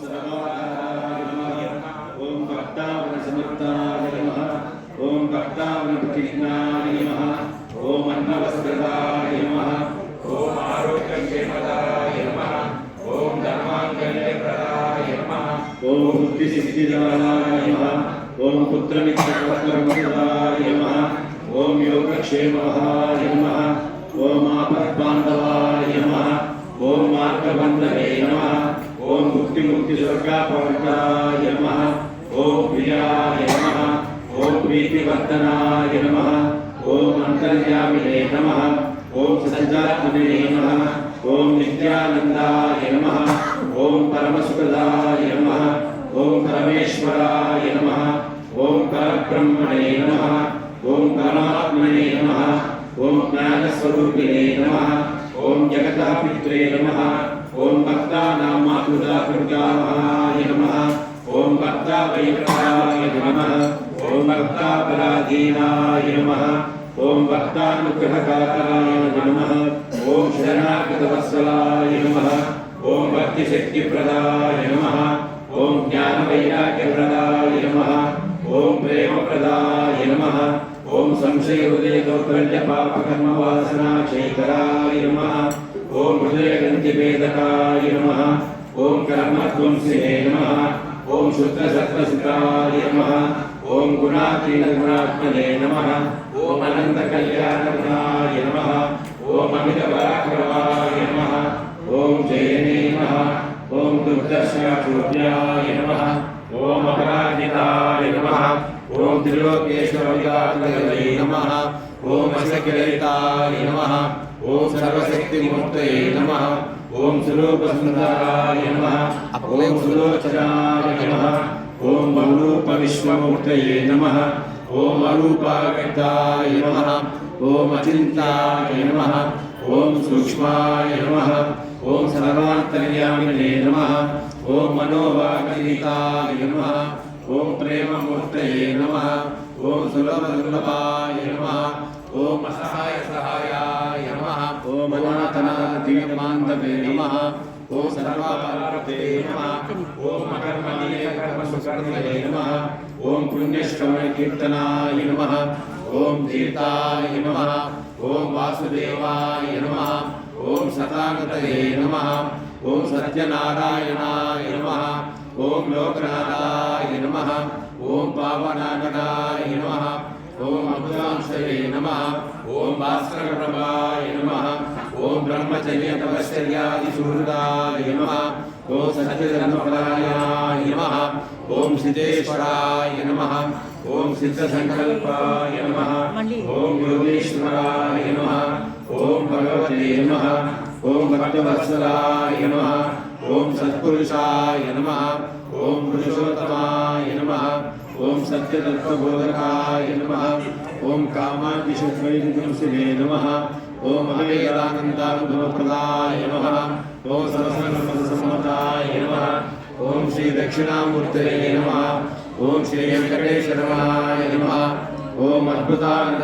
सर्वाधाराय नमः। ओम भक्तावनसमर्थाय नमः। ओम भक्तावनप्रतिज्ञाय नमः। ओम अन्नवस्त्रदाय नमः। ओम आरोग्यक्षेमदाय नमः। ओम धर्माङ्गल्यप्रदाय नमः। ओम बुद्धिसिद्धिदाय नमः। ओम पुत्रमित्रपत्रमदाय नमः। ओम योगक्षेमाय नमः। ओम आपद्बान्धवाय नमः। ओम मार्गबन्धवे नमः। ओम मुक्तिस्वर्गापवर्गाय नमः। ओम प्रियाय नमः। ओम प्रीतिवर्धनाय नमः। ओम अंतर्यामिने नमः। ओम सच्चिदात्मने नमः। ओम नित्यानंदाय नमः। ओम परमसुखदाय नमः। ओम परमेश्वराय नमः। ओम परब्रह्मणे नमः। ओम परमात्मने नमः। ओम ज्ञानस्वरूपिणे नमः। ओम जगतः पित्रे नमः। ओम भक्तानां मातुलाय नमः। ओम भक्तावैभवाय नमः। ओम भक्तापराधीनाय नमः। ओम भक्तानुग्रहकाताय नमः। ओम शरणागतवत्सलाय नमः। ओम भक्तिशक्तिप्रदाय नमः। ओम ज्ञानवैराग्यप्रदाय नमः। ओम प्रेमप्रदाय नमः। ओम संशयहृदयदौर्बल्यपापकर्मवासनाक्षयकराय नमः। ओम हृदयग्रन्थिभेदकाय नमः। ओम कर्मध्वंसिने नमः। ओम शुद्धसत्त्वसुताय नमः। ओम गुणातीतगुणात्मने नमः। ओम अनन्तकल्याणगुणाय नमः। ओम अमितपराक्रमाय नमः। ओम जयने नमः। ओम दुर्दर्शनपूज्याय नमः। ओम अपराजिताय नमः। ओम त्रिलोकेश्वराय नमः। ओम अशकिलयिताय नमः। ओम सर्वशक्तिमूर्तये नमः। ओम स्वरूपसुन्दराय नमः। ओम सुलोचनाय नमः। ओम अरूपविश्वमूर्तये नमः। ओम अरूपाव्यक्ताय नमः। ओम अचिन्ताय नमः। ओम सूक्ष्माय नमः। ओम सर्वान्तर्यामिने नमः। ओम मनोवागीताय नमः। ओम प्रेममूर्तये नमः। ओम सुलभदुर्लभाय नमः। ओम असहाय नमः। ओम अनाथनाथीयमान्धवे नमः। ओम सर्वापार्वते नमः। ओम अकर्मणीयकर्मसुकर्मणे नमः। ओम पुण्यश्रवणकीर्तनाय नमः। ओम जीताय नमः। ओम वासुदेवाय नमः। ओम सतागतये नमः। ओम सत्यनारायणाय नमः। ओम लोकनाथाय नमः। ओम पावनाननाय नमः। ओम अमृतांशये नमः। ओम भास्करप्रभाय नमः। ओम ब्रह्मचर्यतपश्चर्यादिसुहृदाय नमः। ओम सच्चिदानन्दप्रदायाय नमः। ओम सिद्धेश्वराय नमः। ओम सिद्धसंकल्पाय नमः। ओम योगेश्वराय नमः। ओम भगवते नमः। ओम भक्तवत्सलाय नमः। ओम सत्पुरुषाय नमः। ओम पुरुषोत्तमाय नमः। ओम सत्यतत्त्वबोधकाय नमः। ओम कामादिशुद्वैतुंसिने नमः। ओम अवेदानन्दानुभवप्रदाय नमः। ओम सरस्वतीसम्मताय नमः। ओम श्री दक्षिणामूर्तये नमः। ओम श्री वेंकटेश्वराय नमः। ओम अद्भुतानंद